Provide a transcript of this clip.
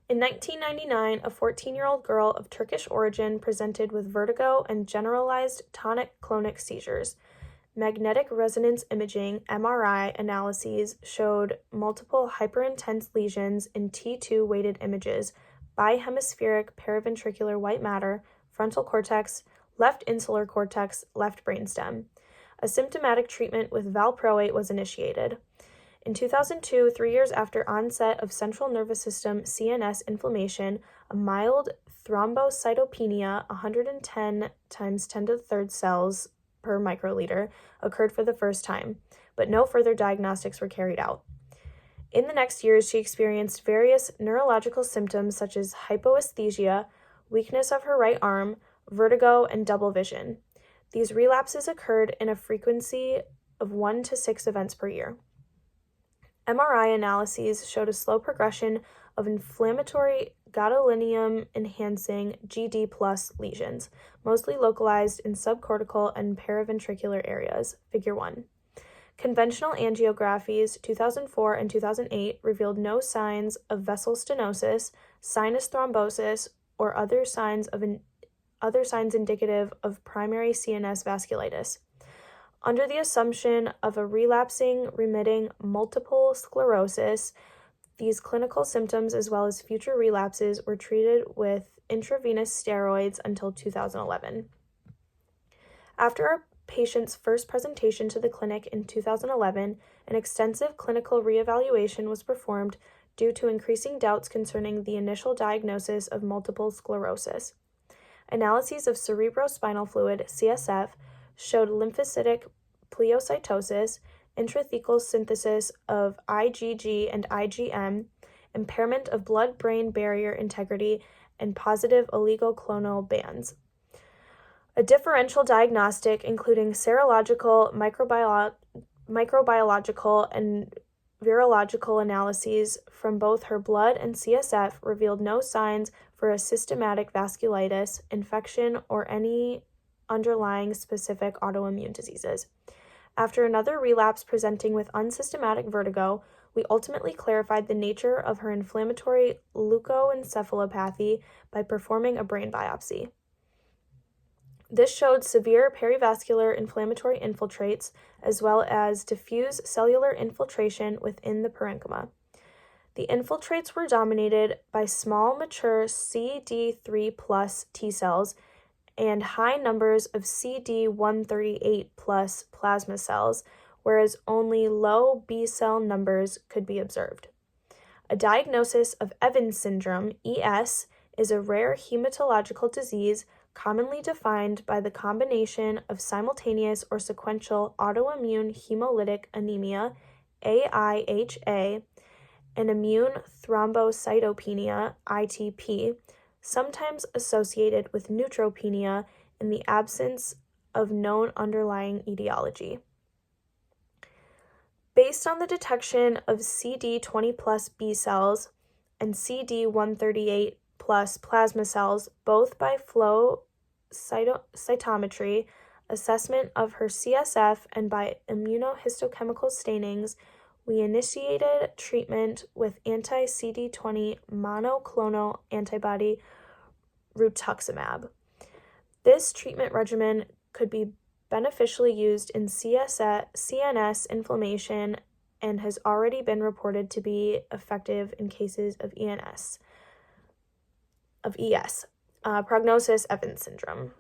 In 1999, a 14-year-old girl of Turkish origin presented with vertigo and generalized tonic-clonic seizures. Magnetic resonance imaging (MRI) analyses showed multiple hyperintense lesions in T2 weighted images, bihemispheric paraventricular white matter, frontal cortex, left insular cortex, left brainstem. A symptomatic treatment with valproate was initiated. In 2002, 3 years after onset of central nervous system CNS inflammation, a mild thrombocytopenia, 110 times 10 to the third cells per microliter, occurred for the first time, but no further diagnostics were carried out. In the next years, she experienced various neurological symptoms such as hypoesthesia, weakness of her right arm, vertigo, and double vision. These relapses occurred in a frequency of 1 to 6 events per year. MRI analyses showed a slow progression of inflammatory gadolinium-enhancing GD+ lesions, mostly localized in subcortical and paraventricular areas, Figure 1. Conventional angiographies 2004 and 2008 revealed no signs of vessel stenosis, sinus thrombosis, or other signs indicative of primary CNS vasculitis. Under the assumption of a relapsing, remitting multiple sclerosis, these clinical symptoms as well as future relapses were treated with intravenous steroids until 2011. After our patient's first presentation to the clinic in 2011, an extensive clinical reevaluation was performed due to increasing doubts concerning the initial diagnosis of multiple sclerosis. Analyses of cerebrospinal fluid, CSF, showed lymphocytic pleocytosis, intrathecal synthesis of IgG and IgM, impairment of blood-brain barrier integrity, and positive oligoclonal bands. A differential diagnostic, including serological, microbiological, and virological analyses from both her blood and CSF, revealed no signs for a systematic vasculitis, infection, or any underlying specific autoimmune diseases. After another relapse presenting with unsystematic vertigo, we ultimately clarified the nature of her inflammatory leukoencephalopathy by performing a brain biopsy. This showed severe perivascular inflammatory infiltrates as well as diffuse cellular infiltration within the parenchyma. The infiltrates were dominated by small mature CD3+ T cells and high numbers of CD138+ plasma cells, whereas only low B cell numbers could be observed. A diagnosis of Evans syndrome, ES, is a rare hematological disease commonly defined by the combination of simultaneous or sequential autoimmune hemolytic anemia, AIHA, and immune thrombocytopenia, ITP, sometimes associated with neutropenia in the absence of known underlying etiology. Based on the detection of CD20+ B cells and CD138+ plasma cells, both by flow cytometry, assessment of her CSF, and by immunohistochemical stainings, we initiated treatment with anti-CD20 monoclonal antibody rituximab. This treatment regimen could be beneficially used in CNS inflammation and has already been reported to be effective in cases of ES. Prognosis: Evans syndrome.